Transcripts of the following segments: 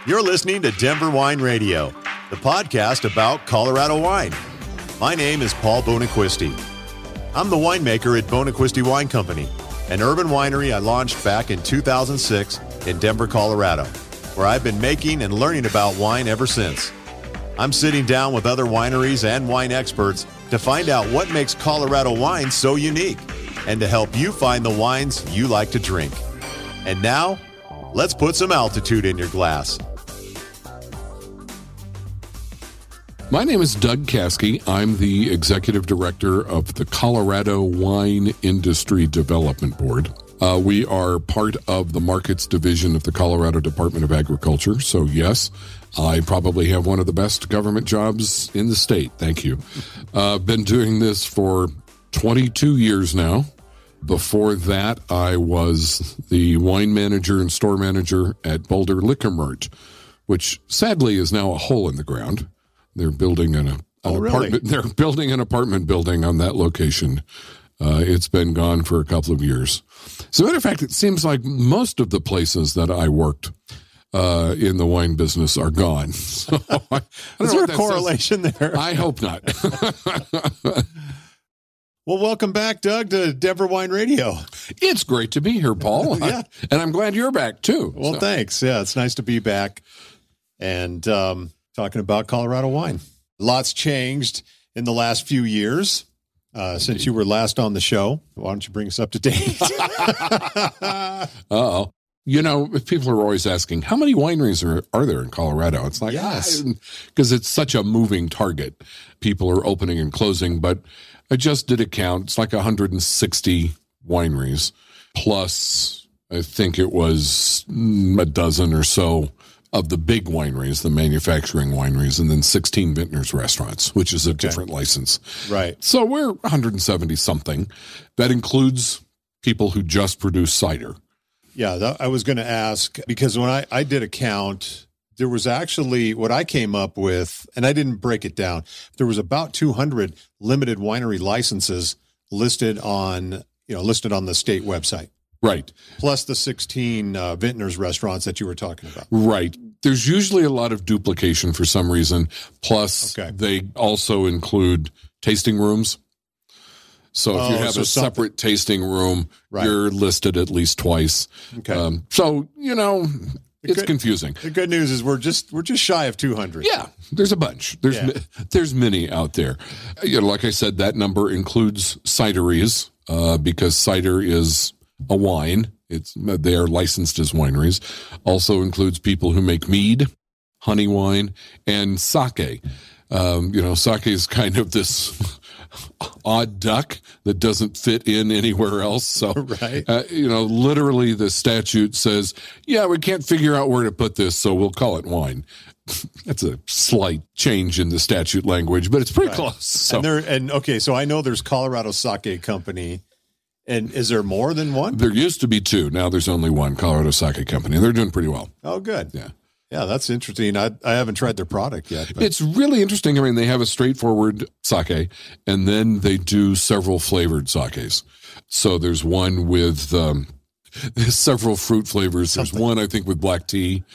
You're listening to Denver Wine Radio, the podcast about Colorado wine. My name is Paul Bonaquisti. I'm the winemaker at Bonaquisti Wine Company, an urban winery I launched back in 2006 in Denver, Colorado, where I've been making and learning about wine ever since. I'm sitting down with other wineries and wine experts to find out what makes Colorado wine so unique and to help you find the wines you like to drink. And now, let's put some altitude in your glass. My name is Doug Caskey. I'm the Executive Director of the Colorado Wine Industry Development Board. We are part of the Markets Division of the Colorado Department of Agriculture. So yes, I probably have one of the best government jobs in the state. Thank you. Been doing this for 22 years now. Before that, I was the wine manager and store manager at Boulder Liquor Mart, which sadly is now a hole in the ground. They're building an apartment. They're building an apartment building on that location. It's been gone for a couple of years. As a matter of fact, it seems like most of the places that I worked in the wine business are gone. So Is there a correlation there? I hope not. Well, welcome back, Doug, to Denver Wine Radio. It's great to be here, Paul. Yeah. And I'm glad you're back, too. Well, thanks. Yeah, it's nice to be back and talking about Colorado wine. Lots changed in the last few years since you were last on the show. Why don't you bring us up to date? Uh-oh. You know, people are always asking, how many wineries are there in Colorado? It's like, yes, because it's such a moving target. People are opening and closing, but I just did a count. It's like 160 wineries, plus I think it was a dozen or so of the big wineries, the manufacturing wineries, and then 16 vintners restaurants, which is a different license. Right. So we're 170 something. That includes people who just produce cider. Yeah, I was going to ask, because when I did a count, there was actually what I came up with, and I didn't break it down. There was about 200 limited winery licenses listed on the state website. Right. Plus the 16 vintners restaurants that you were talking about. Right. There's usually a lot of duplication for some reason. Plus, they also include tasting rooms. So if you have a separate tasting room, you're listed at least twice. Okay. So, it's confusing. The good news is we're just shy of 200. Yeah, there's a bunch. There's many out there. Like I said, that number includes cideries because cider is a wine. They are licensed as wineries. Also includes people who make mead, honey wine, and sake. Sake is kind of this odd duck that doesn't fit in anywhere else. So, literally the statute says, we can't figure out where to put this, so we'll call it wine. That's a slight change in the statute language, but it's pretty close. So. So I know there's Colorado Sake Company. And is there more than one? There used to be two. Now there's only one, Colorado Sake Company. They're doing pretty well. Oh, good. Yeah, that's interesting. I haven't tried their product yet. But. It's really interesting. I mean, they have a straightforward sake, and then they do several flavored sakes. So there's one with there's several fruit flavors. There's one, I think, with black tea,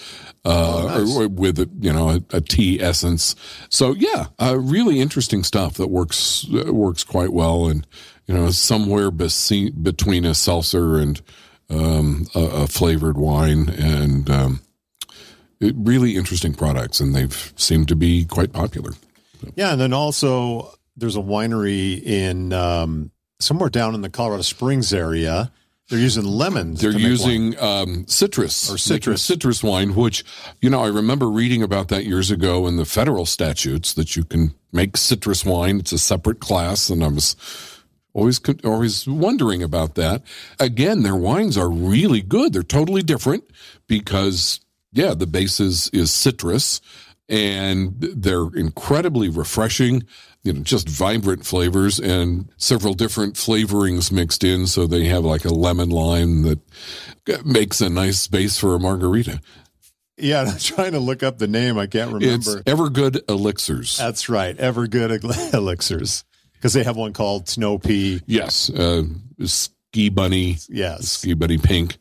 nice. Or with a tea essence. So really interesting stuff that works quite well, and somewhere between a seltzer and a flavored wine, and really interesting products, and they've seemed to be quite popular. Yeah, and then also there's a winery in somewhere down in the Colorado Springs area. They're using lemons. They're using citrus wine, which, I remember reading about that years ago in the federal statutes that you can make citrus wine. It's a separate class, and I was always wondering about that. Again, their wines are really good. They're totally different because, the base is citrus, and they're incredibly refreshing. Just vibrant flavors and several different flavorings mixed in. So they have like a lemon lime that makes a nice base for a margarita. Yeah, I'm trying to look up the name. I can't remember. It's Evergood Elixirs. That's right. Evergood Elixirs. Because they have one called Snow Pea. Yes. Ski Bunny. Yes. Ski Bunny Pink.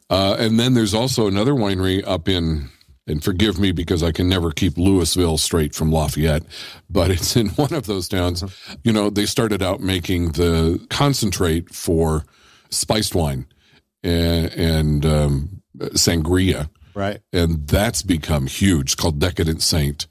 And then there's also another winery up in and forgive me because I can never keep Louisville straight from Lafayette, but it's in one of those towns. You know, they started out making the concentrate for spiced wine and sangria. Right. And that's become huge. It's called Decadent Saint.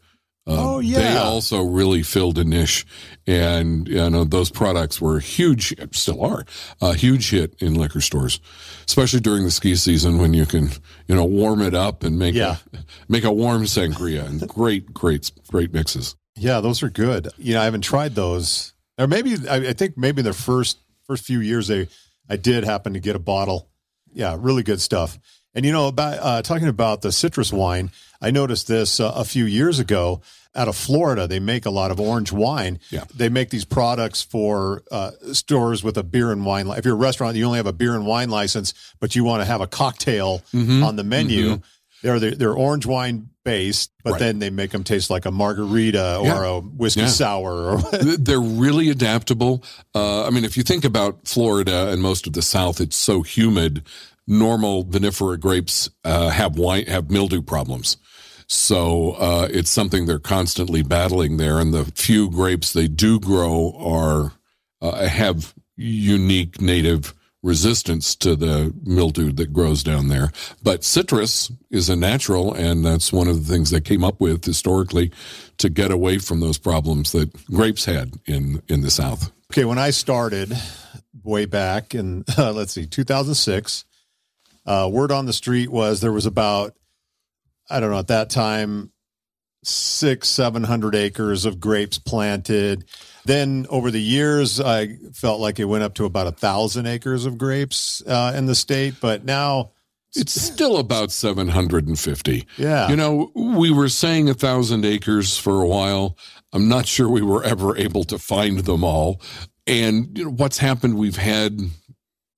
They also really filled a niche, and those products were huge, still are a huge hit in liquor stores, especially during the ski season when you can, warm it up and make a warm sangria, and great mixes. Yeah, those are good. I haven't tried those, or maybe I think maybe the first few years I did happen to get a bottle. Yeah, really good stuff. And about talking about the citrus wine, I noticed this a few years ago. Out of Florida, they make a lot of orange wine. Yeah. They make these products for stores with a beer and wine. If you're a restaurant, you only have a beer and wine license, but you want to have a cocktail on the menu. They're orange wine based, but then they make them taste like a margarita or a whiskey sour. They're really adaptable. If you think about Florida and most of the South, it's so humid. Normal vinifera grapes have mildew problems. So it's something they're constantly battling there, and the few grapes they do grow have unique native resistance to the mildew that grows down there. But citrus is a natural, and that's one of the things they came up with historically to get away from those problems that grapes had in the South. Okay, when I started way back in 2006, word on the street was there was about, I don't know, at that time, 600-700 acres of grapes planted. Then over the years, I felt like it went up to about 1,000 acres of grapes in the state. But now it's still about 750. Yeah. We were saying 1,000 acres for a while. I'm not sure we were ever able to find them all. And what's happened, we've had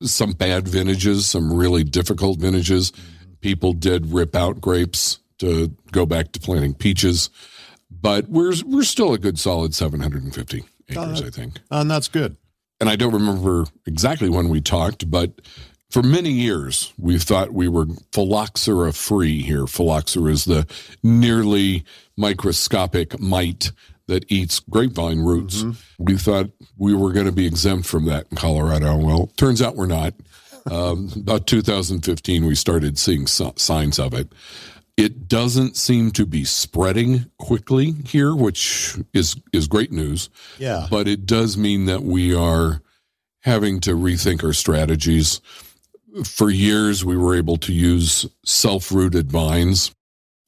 some bad vintages, some really difficult vintages. People did rip out grapes to go back to planting peaches, but we're still a good solid 750 acres, I think. And that's good. And I don't remember exactly when we talked, but for many years, we thought we were phylloxera free here. Phylloxera is the nearly microscopic mite that eats grapevine roots. We thought we were going to be exempt from that in Colorado. Well, turns out we're not. About 2015, we started seeing signs of it. It doesn't seem to be spreading quickly here, which is great news. Yeah. But it does mean that we are having to rethink our strategies. For years, we were able to use self-rooted vines,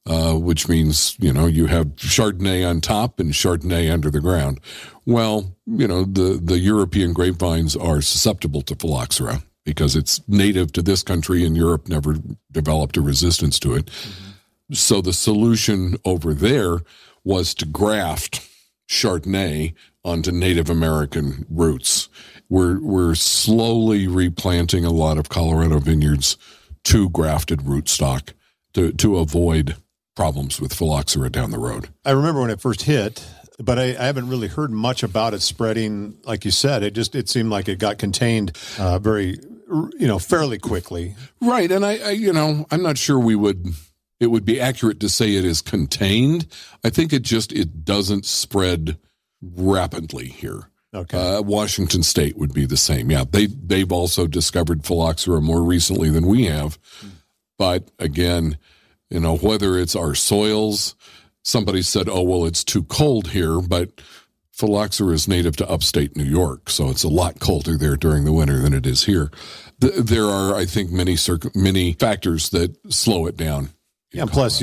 which means, you have Chardonnay on top and Chardonnay under the ground. Well, the European grapevines are susceptible to phylloxera because it's native to this country, and Europe never developed a resistance to it. So the solution over there was to graft Chardonnay onto Native American roots. We're slowly replanting a lot of Colorado vineyards to grafted rootstock to avoid problems with phylloxera down the road. I remember when it first hit, but I haven't really heard much about it spreading. Like you said, it seemed like it got contained very, fairly quickly. Right. And I'm not sure it would be accurate to say it is contained. I think it doesn't spread rapidly here. Okay. Washington State would be the same. Yeah. They've also discovered phylloxera more recently than we have. But again, whether it's our soils, somebody said, oh, well, it's too cold here, but phylloxera is native to upstate New York, so it's a lot colder there during the winter than it is here. There are, I think, many factors that slow it down. Yeah, plus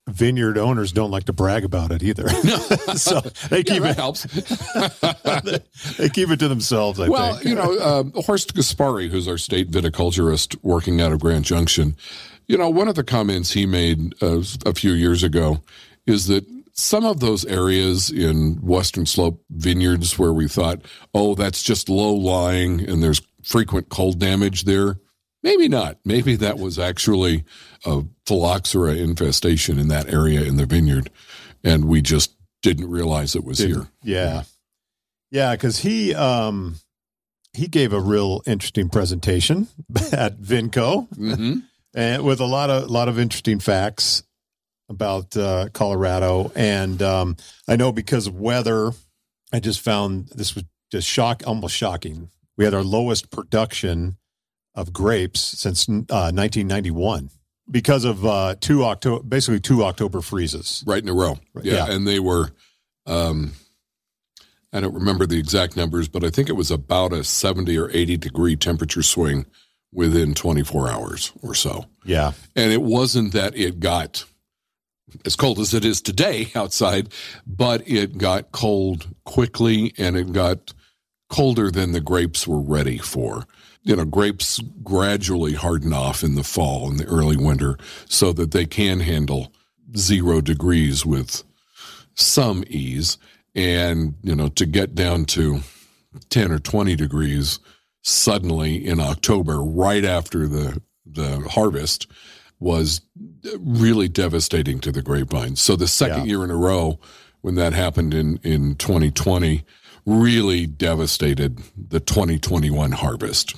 vineyard owners don't like to brag about it either. No. So they keep it helps. They keep it to themselves, I think. Horst Gaspari, who's our state viticulturist working out of Grand Junction, one of the comments he made a few years ago is that some of those areas in Western Slope vineyards where we thought, oh, that's just low-lying and there's frequent cold damage there, maybe not. Maybe that was actually a phylloxera infestation in that area in the vineyard, and we just didn't realize it was here. Yeah. Yeah, because he gave a real interesting presentation at Vinco. Mm-hmm. And with a lot of interesting facts. about Colorado. And I know because of weather, I just found this was just almost shocking. We had our lowest production of grapes since 1991 because of two October freezes. Right in a row. Yeah. And they were, I don't remember the exact numbers, but I think it was about a 70 or 80 degree temperature swing within 24 hours or so. Yeah. And it wasn't that it got as cold as it is today outside, but it got cold quickly, and it got colder than the grapes were ready for. Grapes gradually harden off in the fall and the early winter so that they can handle 0 degrees with some ease. And, to get down to 10 or 20 degrees suddenly in October, right after the harvest, was really devastating to the grapevine. So the second year in a row when that happened in 2020 really devastated the 2021 harvest.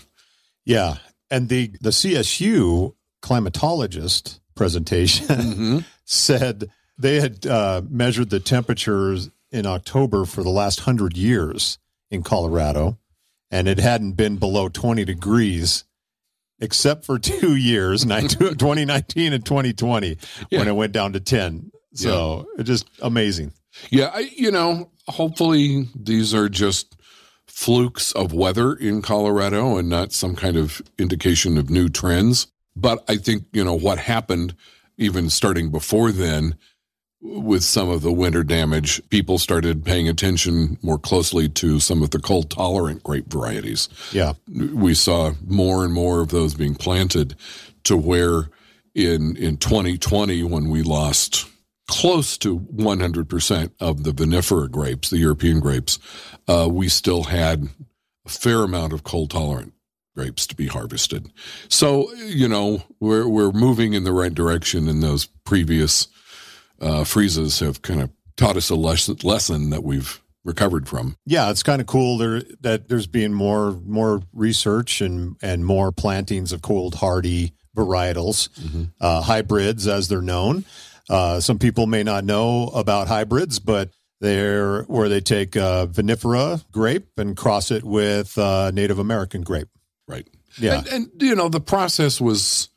Yeah. And the CSU climatologist presentation said they had measured the temperatures in October for the last 100 years in Colorado, and it hadn't been below 20 degrees except for 2 years, 2019 and 2020, when it went down to 10. So it's just amazing. Yeah, hopefully these are just flukes of weather in Colorado and not some kind of indication of new trends. But I think, what happened even starting before then with some of the winter damage, people started paying attention more closely to some of the cold-tolerant grape varieties. Yeah. We saw more and more of those being planted to where in 2020, when we lost close to 100% of the vinifera grapes, the European grapes, we still had a fair amount of cold-tolerant grapes to be harvested. So, we're moving in the right direction, and those previous freezes have kind of taught us a lesson that we've recovered from. Yeah, it's kind of cool that there's been more research and more plantings of cold hardy varietals, hybrids as they're known. Some people may not know about hybrids, but they're where they take vinifera grape and cross it with Native American grape. Right. Yeah. And the process was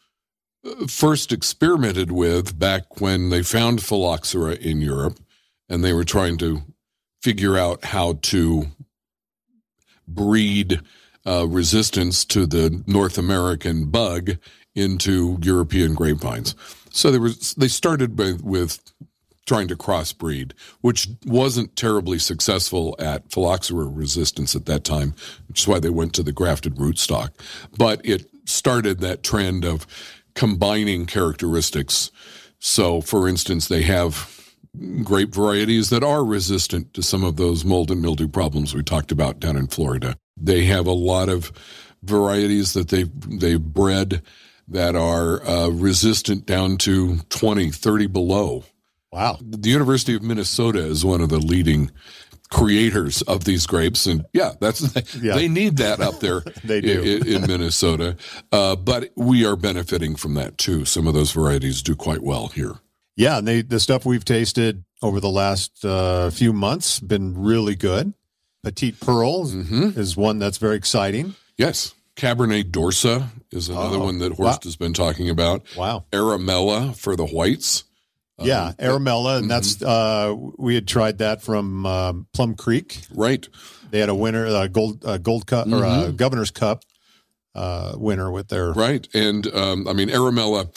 first experimented with back when they found phylloxera in Europe, and they were trying to figure out how to breed resistance to the North American bug into European grapevines. So they started with trying to crossbreed, which wasn't terribly successful at phylloxera resistance at that time, which is why they went to the grafted rootstock. But it started that trend of combining characteristics. So, for instance, they have grape varieties that are resistant to some of those mold and mildew problems we talked about down in Florida. They have a lot of varieties that they've bred that are resistant down to 20, 30 below. Wow. The University of Minnesota is one of the leading creators of these grapes, and they need that up there. They do in Minnesota, but we are benefiting from that too. Some of those varieties do quite well here. Yeah, and the stuff we've tasted over the last few months been really good. Petite Pearl is one that's very exciting. Yes. Cabernet Dorsa is another one that Horst has been talking about. Wow. Aramella for the whites. Yeah, Aramella, and that's we had tried that from Plum Creek. Right. They had a winner, gold cup or a Governor's Cup winner with their right. And Aramella,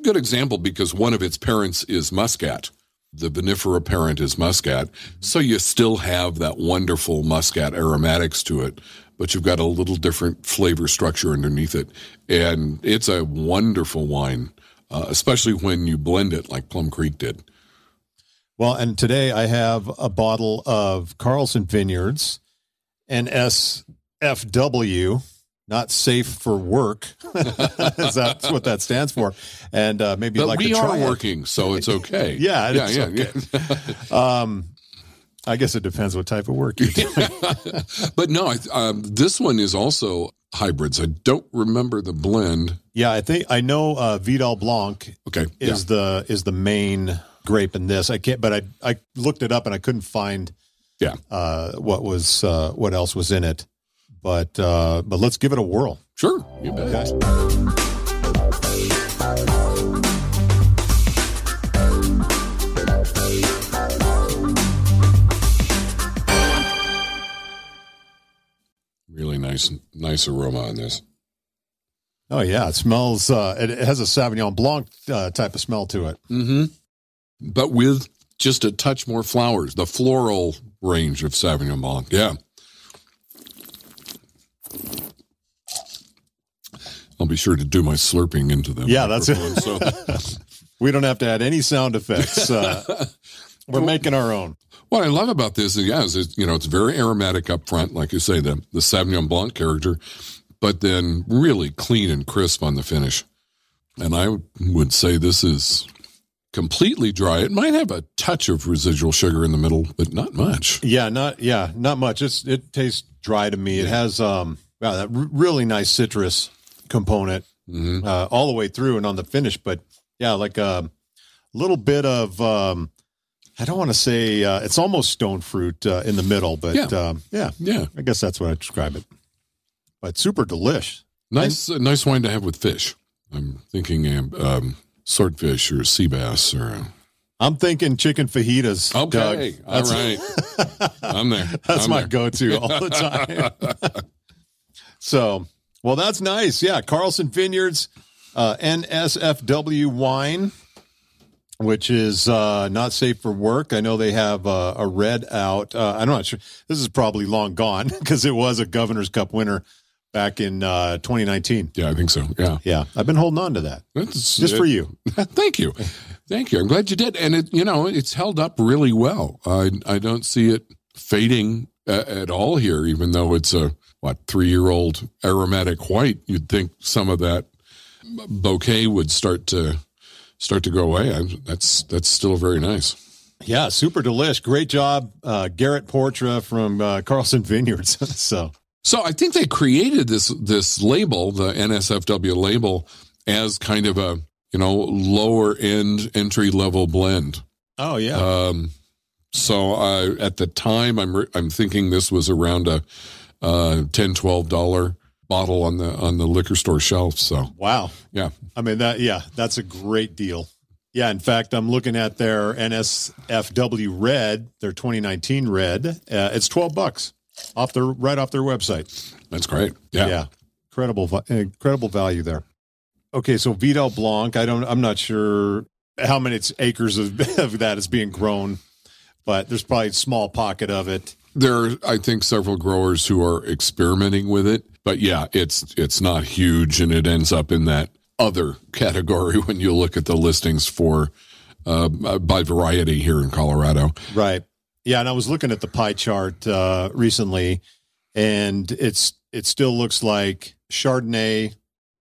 good example because one of its parents is Muscat. The vinifera parent is Muscat, so you still have that wonderful Muscat aromatics to it, but you've got a little different flavor structure underneath it, and it's a wonderful wine. Especially when you blend it like Plum Creek did. Well, and today I have a bottle of Carlson Vineyards NFSW, not safe for work. That's what that stands for. And maybe but like we to try are working, so it's okay. Yeah. I guess it depends what type of work you're doing. But no, this one is also hybrids. I don't remember the blend. Yeah, I think I know Vidal Blanc is the main grape in this. I can't, but I looked it up and I couldn't find what else was in it. But let's give it a whirl. Sure, you bet. Okay. Really nice aroma on this. Oh yeah, it smells. It has a Sauvignon Blanc type of smell to it. Mm-hmm. But with just a touch more flowers, the floral range of Sauvignon Blanc. Yeah. I'll be sure to do my slurping into them. Yeah, that's it. So. We don't have to add any sound effects. We're making our own. What I love about this is, it's very aromatic up front, like you say, the Sauvignon Blanc character, but then really clean and crisp on the finish. And I would say this is completely dry. It might have a touch of residual sugar in the middle, but not much. Not much. It tastes dry to me. It has that really nice citrus component all the way through and on the finish, but like a little bit of I don't want to say it's almost stone fruit in the middle, but I guess that's what I describe it. But super delish. Nice wine to have with fish. I'm thinking swordfish or sea bass or. I'm thinking chicken fajitas. Okay, Doug. All right. I'm there. That's my go-to all the time. So, well, that's nice. Yeah, Carlson Vineyards NSFW wine, which is not safe for work. I know they have a red out. I'm not sure. This is probably long gone because it was a Governor's Cup winner back in 2019. Yeah, I think so. Yeah. I've been holding on to that. Just for you. Thank you. I'm glad you did. And it's held up really well. I don't see it fading at all here, even though it's a 3-year-old aromatic white. You'd think some of that bouquet would start to go away. That's still very nice. Yeah, super delish. Great job, Garrett Portra from Carlson Vineyards. So I think they created this label, the NSFW label, as kind of a lower end entry level blend. Oh yeah. So at the time, I'm thinking this was around a $10-12 bottle on the liquor store shelf. So wow. Yeah. I mean that's a great deal. Yeah, in fact, I'm looking at their NSFW red, their 2019 red. It's $12 right off their website. That's great. Yeah. Incredible value there. Okay, so Vidal Blanc, I'm not sure how many acres of that is being grown, but there's probably a small pocket of it. There are, I think, several growers who are experimenting with it, but yeah, it's not huge, and it ends up in that other category when you look at the listings for by variety here in Colorado. Right. Yeah, and I was looking at the pie chart recently, and it still looks like Chardonnay,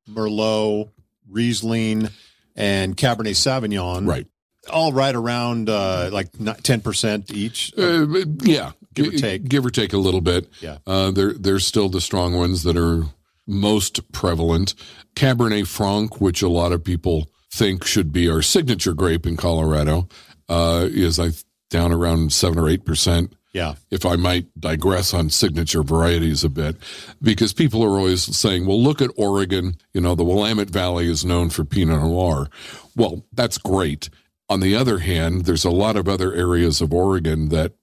Merlot, Riesling, and Cabernet Sauvignon. Right. All right around like 10% each. Yeah. Give or take a little bit. Yeah. They're still the strong ones that are most prevalent. Cabernet Franc, which a lot of people think should be our signature grape in Colorado, is down around 7 or 8%. Yeah. If I might digress on signature varieties a bit, because people are always saying, well, look at Oregon. The Willamette Valley is known for Pinot Noir. Well, that's great. On the other hand, there's a lot of other areas of Oregon that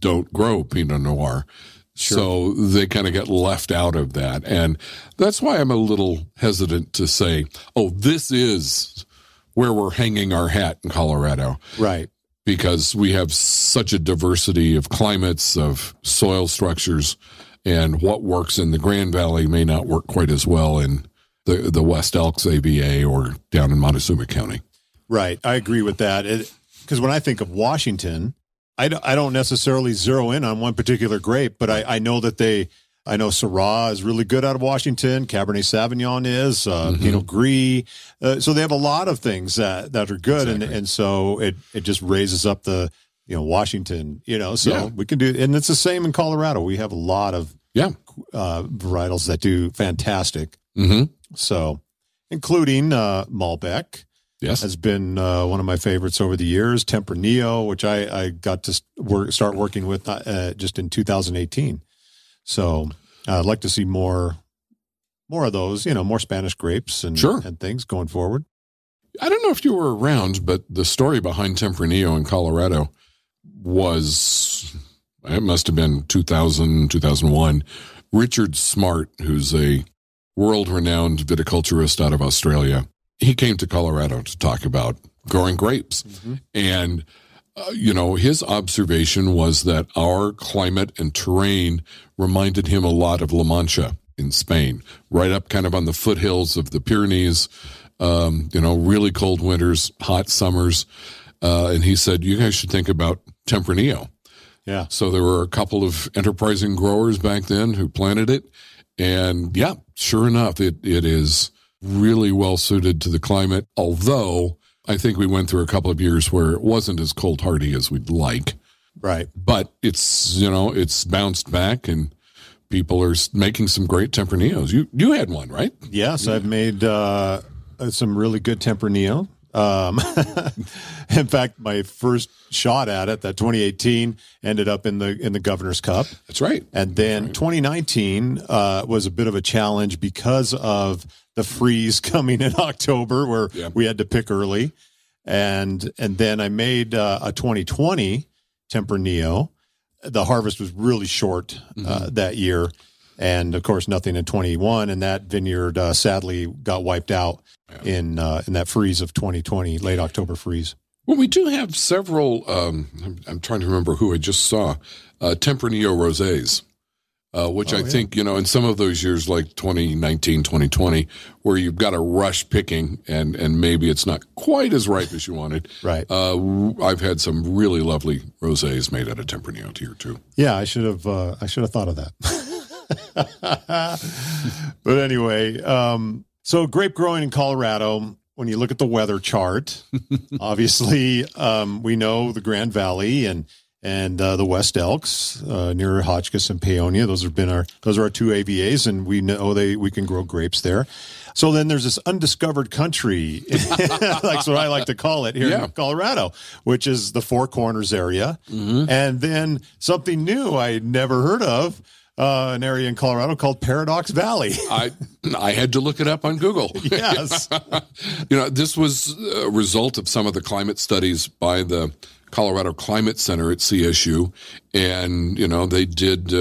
don't grow Pinot Noir. Sure. So they kind of get left out of that. And that's why I'm a little hesitant to say, oh, this is where we're hanging our hat in Colorado. Right. Because we have such a diversity of climates, of soil structures, and what works in the Grand Valley may not work quite as well in the West Elks AVA or down in Montezuma County. Right. I agree with that. Because when I think of Washington, I don't necessarily zero in on one particular grape, but I know that I know Syrah is really good out of Washington. Cabernet Sauvignon is, Pinot Gris. So they have a lot of things that are good. Exactly. And so it just raises up the, Washington, so we can do, and it's the same in Colorado. We have a lot of varietals that do fantastic. Mm-hmm. So, including Malbec. Yes. Has been one of my favorites over the years. Tempranillo, which I got to start working with just in 2018. So I'd like to see more of those, more Spanish grapes and things going forward. I don't know if you were around, but the story behind Tempranillo in Colorado was, it must have been 2000, 2001. Richard Smart, who's a world-renowned viticulturist out of Australia, he came to Colorado to talk about growing grapes. Mm-hmm. And, his observation was that our climate and terrain reminded him a lot of La Mancha in Spain, right up kind of on the foothills of the Pyrenees, really cold winters, hot summers. And he said, you guys should think about Tempranillo. Yeah. So there were a couple of enterprising growers back then who planted it. And yeah, sure enough, it is really well suited to the climate. Although I think we went through a couple of years where it wasn't as cold hardy as we'd like. Right. But it's bounced back and people are making some great Tempranillos. You had one, right? Yes, yeah. I've made some really good Tempranillo. In fact, my first shot at it, that 2018, ended up in the Governor's Cup. That's right. And then 2019 was a bit of a challenge because of the freeze coming in October, where we had to pick early. And then I made a 2020 Tempranillo. The harvest was really short that year. And, of course, nothing in 21. And that vineyard sadly got wiped out in that freeze of 2020, late October freeze. Well, we do have several, I'm trying to remember who I just saw, Tempranillo Rosés, which I think, in some of those years like 2019, 2020, where you've got a rush picking and maybe it's not quite as ripe as you wanted. Right. I've had some really lovely rosés made out of Tempranillo here too. Yeah, I should have thought of that. But anyway, so grape growing in Colorado, when you look at the weather chart, obviously we know the Grand Valley and the West Elks near Hotchkiss and Paonia. Those are our two AVAs, and we know we can grow grapes there. So then there's this undiscovered country, that's what I like to call it, here in Colorado, which is the Four Corners area. Mm-hmm. And then something new I'd never heard of, an area in Colorado called Paradox Valley. I had to look it up on Google. Yes. This was a result of some of the climate studies by the Colorado Climate Center at CSU. And, they did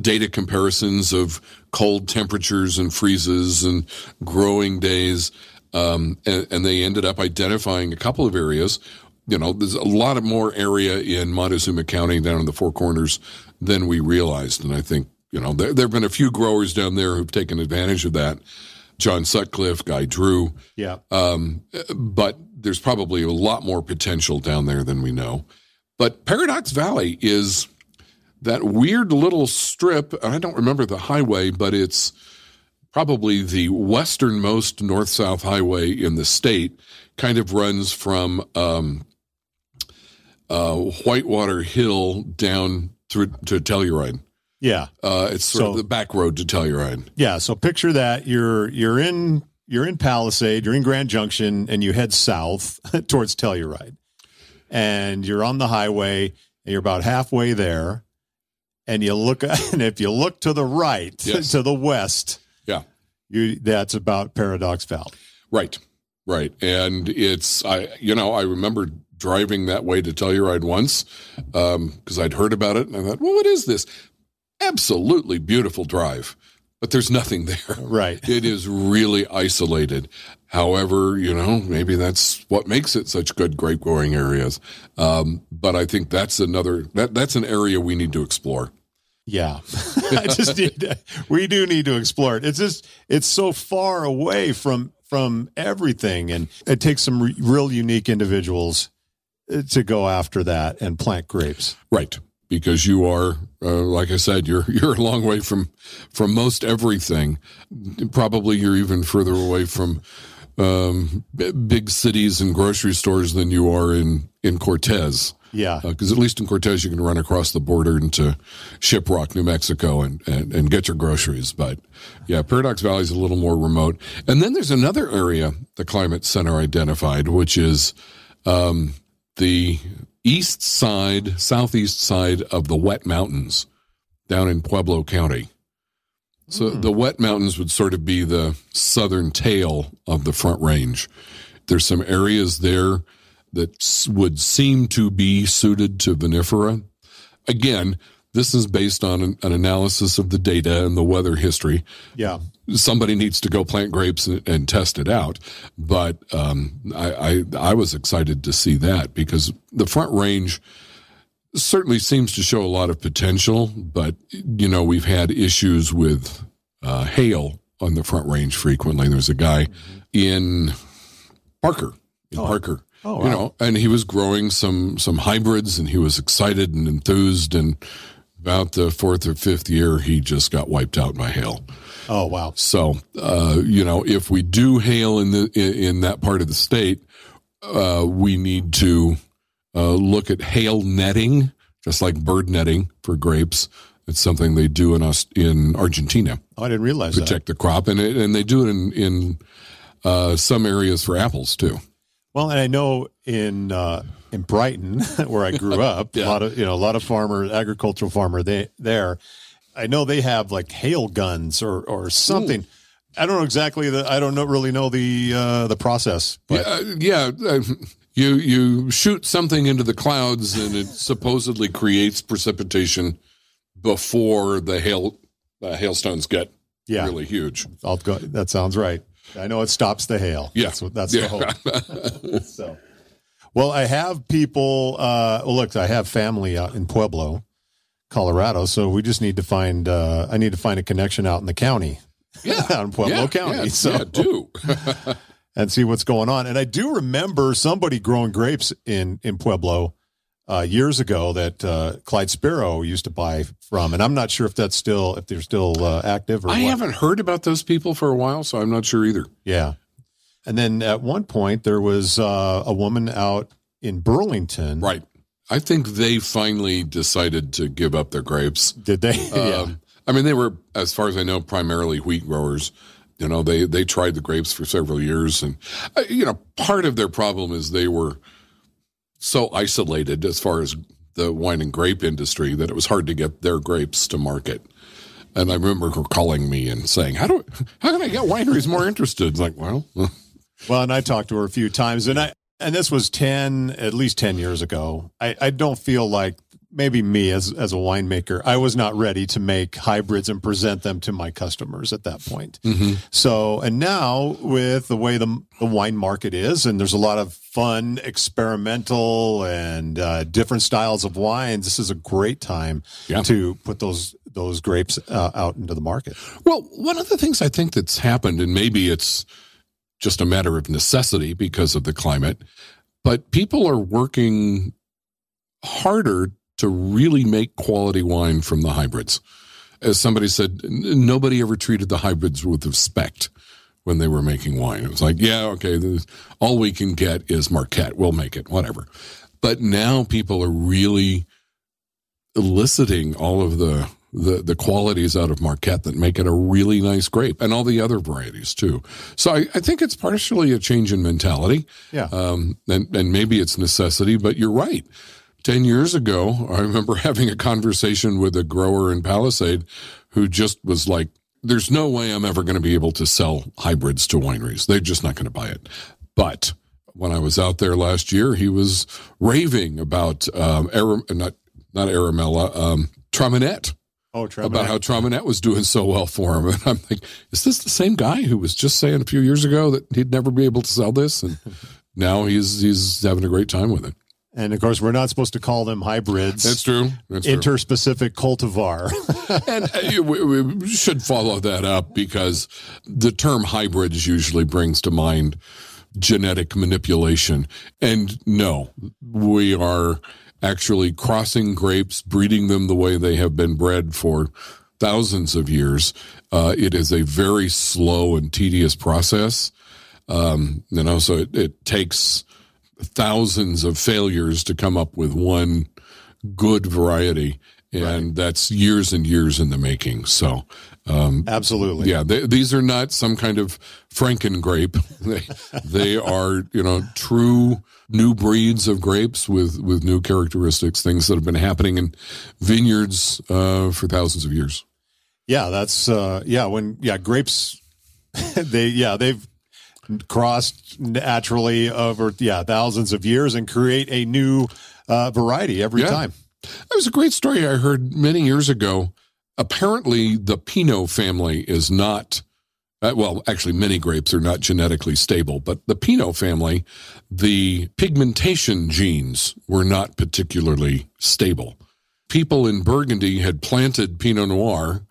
data comparisons of cold temperatures and freezes and growing days. And they ended up identifying a couple of areas. There's a lot of more area in Montezuma County down in the Four Corners than we realized. And I think, there have been a few growers down there who've taken advantage of that. John Sutcliffe, Guy Drew. Yeah. But there's probably a lot more potential down there than we know. But Paradox Valley is that weird little strip. I don't remember the highway, but it's probably the westernmost north-south highway in the state. Kind of runs from Whitewater Hill down through to Telluride. Yeah. It's sort of the back road to Telluride. Yeah. So picture that you're in Palisade, you're in Grand Junction, and you head south towards Telluride. And you're on the highway, and you're about halfway there. And if you look to the right, to the west, that's about Paradox Valley. Right. And I remember driving that way to Telluride once because I'd heard about it. And I thought, well, what is this? Absolutely beautiful drive, but there's nothing there. Right. It is really isolated. However, maybe that's what makes it such good grape growing areas. But I think that's that's an area we need to explore. Yeah. We do need to explore it. It's so far away from everything. And it takes some real unique individuals to go after that and plant grapes. Right. Because you are, like I said, you're a long way from most everything. Probably you're even further away from big cities and grocery stores than you are in Cortez. Yeah. Because at least in Cortez, you can run across the border into Shiprock, New Mexico, and get your groceries. But yeah, Paradox Valley is a little more remote. And then there's another area the Climate Center identified, which is the southeast side of the Wet Mountains down in Pueblo County. So the Wet Mountains would sort of be the southern tail of the Front Range. There's some areas there that would seem to be suited to vinifera. Again, this is based on an analysis of the data and the weather history. Yeah. Somebody needs to go plant grapes and test it out. But I was excited to see that because the Front Range certainly seems to show a lot of potential. But, we've had issues with hail on the Front Range frequently. There's a guy in Parker. Oh, wow. And he was growing some hybrids, and he was excited and enthused. And about the fourth or fifth year, he just got wiped out by hail. Oh, wow. So, if we do hail in that part of the state, we need to look at hail netting, just like bird netting for grapes. It's something they do in Argentina. Oh, I didn't realize that. Protect the crop, and they do it in some areas for apples too. Well, and I know in Brighton, where I grew up, Yeah. a lot of agricultural farmer there. I know they have like hail guns or something. Ooh. I don't know exactly I don't really know the process. But. You shoot something into the clouds, and it supposedly creates precipitation before the hailstones get really huge. That sounds right. I know it stops the hail. Yeah. That's the hope. So, well, I have people, I have family out in Pueblo, Colorado. So we just need to find, I need to find a connection out in the county. Yeah. Out in Pueblo County. Do. And see what's going on. And I do remember somebody growing grapes in Pueblo years ago that Clyde Sparrow used to buy from, and I'm not sure if they're still active. Or I haven't heard about those people for a while, so I'm not sure either. Yeah, and then at one point there was a woman out in Burlington. Right. I think they finally decided to give up their grapes. Did they? Yeah. I mean, they were, as far as I know, primarily wheat growers. They tried the grapes for several years, and part of their problem is they were so isolated as far as the wine and grape industry that it was hard to get their grapes to market. And I remember her calling me and saying, how can I get wineries more interested? It's like, well, and I talked to her a few times, and this was at least 10 years ago. I don't feel like maybe me as a winemaker, I was not ready to make hybrids and present them to my customers at that point. Mm-hmm. So, and now with the way the wine market is, and there's a lot of fun, experimental and different styles of wines, this is a great time to put those grapes out into the market. Well, one of the things I think that's happened, and maybe it's just a matter of necessity because of the climate, but people are working harder to really make quality wine from the hybrids. As somebody said, nobody ever treated the hybrids with respect when they were making wine. It was like, all we can get is Marquette. We'll make it, whatever. But now people are really eliciting all of the qualities out of Marquette that make it a really nice grape, and all the other varieties too. So I think it's partially a change in mentality. Yeah. And maybe it's necessity, but you're right. 10 years ago, I remember having a conversation with a grower in Palisade who just was like, there's no way I'm ever going to be able to sell hybrids to wineries. They're just not going to buy it. But when I was out there last year, he was raving about Traminette. Oh, Traminette. About how Traminette was doing so well for him. And I'm like, is this the same guy who was just saying a few years ago that he'd never be able to sell this? And now he's having a great time with it. And, of course, we're not supposed to call them hybrids. That's true. Interspecific cultivar. And we should follow that up because the term hybrids usually brings to mind genetic manipulation. And, no, we are actually crossing grapes, breeding them the way they have been bred for thousands of years. It is a very slow and tedious process. So it takes thousands of failures to come up with one good variety. And that's years and years in the making. So, absolutely. Yeah. These are not some kind of Franken grape. They are, true new breeds of grapes with new characteristics, things that have been happening in vineyards, for thousands of years. Yeah. That's, grapes, they've crossed naturally over, thousands of years and create a new, variety every time. That was a great story I heard many years ago. Apparently, the Pinot family is not, actually, many grapes are not genetically stable, but the Pinot family, the pigmentation genes were not particularly stable. People in Burgundy had planted Pinot Noir,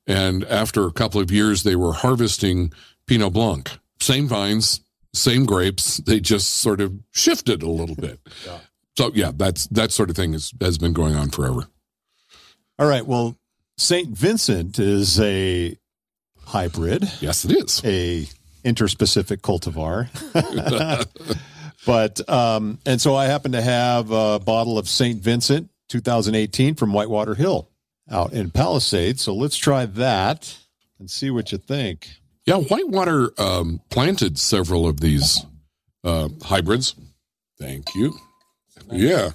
and after a couple of years, they were harvesting Pinot Blanc. Same vines, same grapes, they just sort of shifted a little bit. Yeah. So, that sort of thing has been going on forever. All right. Well, St. Vincent is a hybrid. Yes, it is. A interspecific cultivar. But, and so I happen to have a bottle of St. Vincent 2018 from Whitewater Hill out in Palisades. So let's try that and see what you think. Yeah, Whitewater planted several of these hybrids. Thank you. Yeah.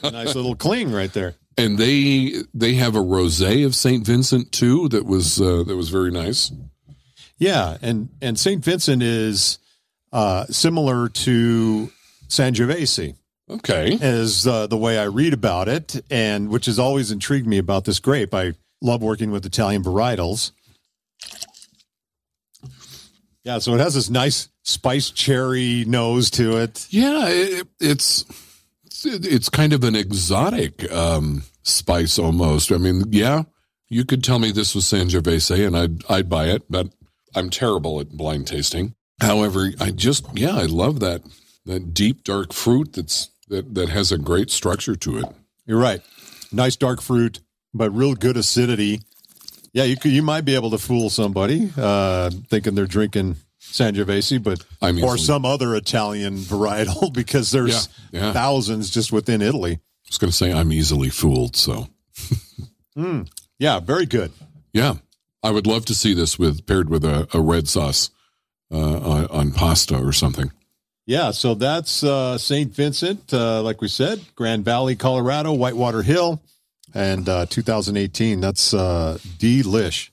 Nice little cling right there. And they have a rosé of St. Vincent too that was very nice. Yeah, and St. Vincent is similar to Sangiovese. Okay. Is the way I read about it, and which has always intrigued me about this grape. I love working with Italian varietals. Yeah, so it has this nice spiced cherry nose to it. Yeah, it's kind of an exotic spice almost. I mean, yeah, you could tell me this was Sangiovese and I'd buy it, but I'm terrible at blind tasting. However, I love that deep dark fruit that has a great structure to it. You're right. Nice dark fruit, but real good acidity. Yeah, you might be able to fool somebody thinking they're drinking Sangiovese, or some other Italian varietal because there's thousands just within Italy. I was going to say I'm easily fooled, so. Yeah, very good. Yeah, I would love to see this paired with a red sauce on pasta or something. Yeah, so that's St. Vincent, like we said, Grand Valley, Colorado, Whitewater Hill, and 2018. That's delish.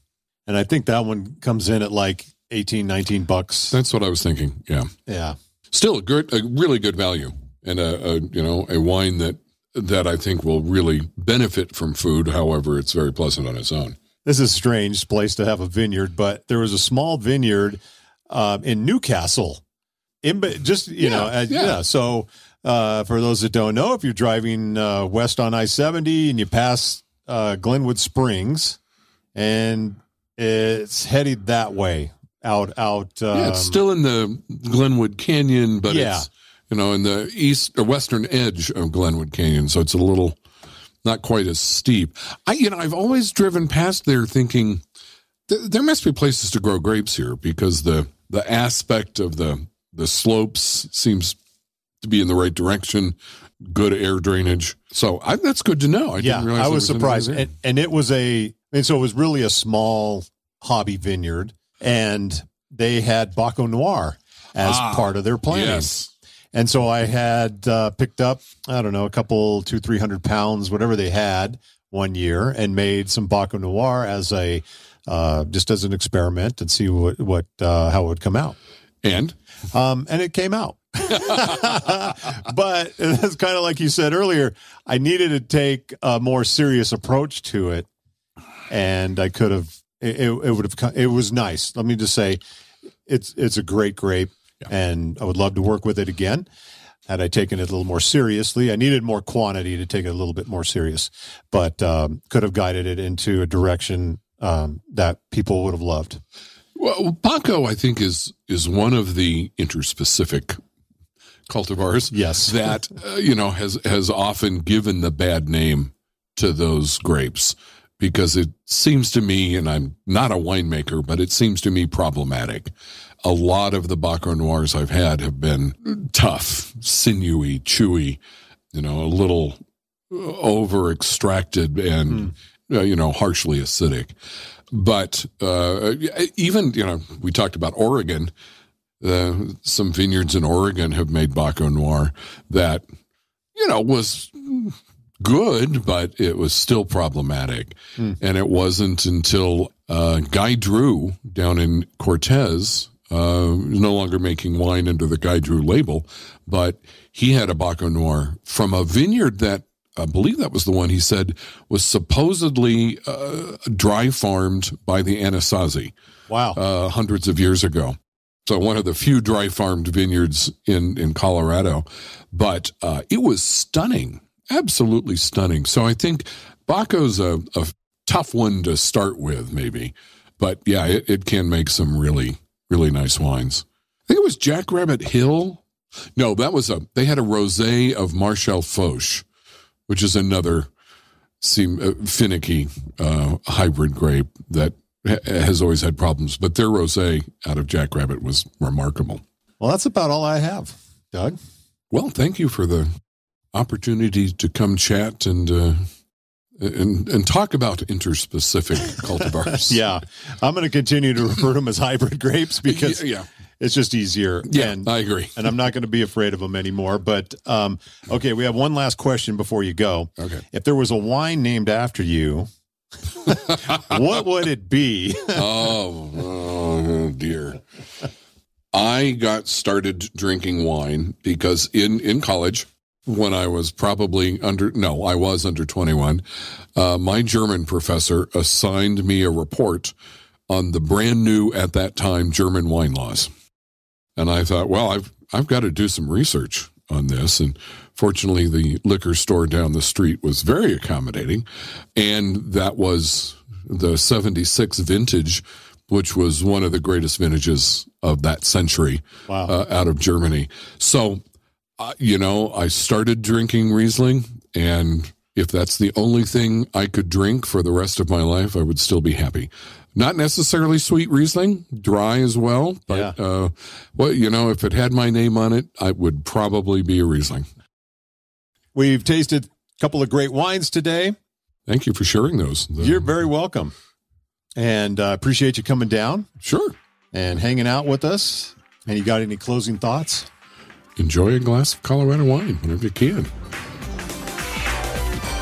And I think that one comes in at like $18-19. That's what I was thinking. Yeah. Yeah. Still a really good value and a wine that I think will really benefit from food. However, it's very pleasant on its own. This is a strange place to have a vineyard, but there was a small vineyard in Newcastle. So for those that don't know, if you're driving west on I-70 and you pass Glenwood Springs, and it's headed that way out. It's still in the Glenwood Canyon, but it's in the east or western edge of Glenwood Canyon, so it's a little not quite as steep. I've always driven past there thinking there must be places to grow grapes here because the aspect of the slopes seems to be in the right direction, good air drainage. So that's good to know. I didn't realize I was surprised. And it was it was really a small hobby vineyard, and they had Baco Noir as part of their planting. Yes. And so I had picked up, I don't know, a couple, 200-300 pounds, whatever they had one year, and made some Baco Noir as just as an experiment and see what how it would come out. And it came out. But it's kind of like you said earlier, I needed to take a more serious approach to it, and I could have. It was nice. Let me just say, it's a great grape, and I would love to work with it again. Had I taken it a little more seriously, I needed more quantity to take it a little bit more serious, but could have guided it into a direction that people would have loved. Well, Baco, I think, is one of the interspecific cultivars. Yes, that has often given the bad name to those grapes because it seems to me, and I'm not a winemaker, but it seems to me problematic. a lot of the Baco Noirs I've had have been tough, sinewy, chewy, a little over-extracted and, harshly acidic. But even, we talked about Oregon. Some vineyards in Oregon have made Baco Noir that, was good, but it was still problematic. And it wasn't until Guy Drew down in Cortez, no longer making wine under the Guy Drew label, but he had a Baco Noir from a vineyard that, I believe that was the one he said was supposedly dry farmed by the Anasazi. Wow. Hundreds of years ago. So one of the few dry farmed vineyards in Colorado, but it was stunning, absolutely stunning. So I think Baco's a tough one to start with, maybe, but yeah, it can make some really, really nice wines. I think it was Jackrabbit Hill. No, they had a rosé of Marshall Foch, which is another finicky hybrid grape that has always had problems, but their rosé out of Jackrabbit was remarkable. Well, that's about all I have, Doug. Well, thank you for the opportunity to come chat and talk about interspecific cultivars. Yeah, I'm going to continue to refer to them as hybrid grapes because it's just easier. Yeah, I agree. And I'm not going to be afraid of them anymore. But, okay, we have one last question before you go. Okay. If there was a wine named after you, what would it be? Oh, dear. I got started drinking wine because in college, when I was probably I was under 21, my German professor assigned me a report on the brand new, at that time, German wine laws. And I thought, well, I've got to do some research on this. And fortunately, the liquor store down the street was very accommodating. And that was the 76 vintage, which was one of the greatest vintages of that century. Wow. Out of Germany. So, I started drinking Riesling, and if that's the only thing I could drink for the rest of my life, I would still be happy. Not necessarily sweet Riesling, dry as well, but if it had my name on it, I would probably be a Riesling. We've tasted a couple of great wines today. Thank you for sharing those. You're very welcome. And appreciate you coming down. Sure. And hanging out with us. And you got any closing thoughts? Enjoy a glass of Colorado wine whenever you can.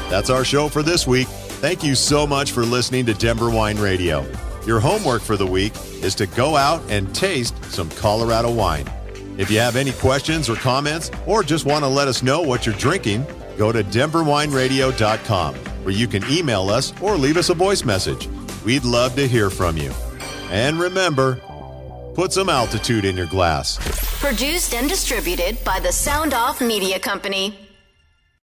That's our show for this week. Thank you so much for listening to Denver Wine Radio. Your homework for the week is to go out and taste some Colorado wine. If you have any questions or comments, or just want to let us know what you're drinking, go to denverwineradio.com, where you can email us or leave us a voice message. We'd love to hear from you. And remember, put some altitude in your glass. Produced and distributed by the Sound Off Media Company.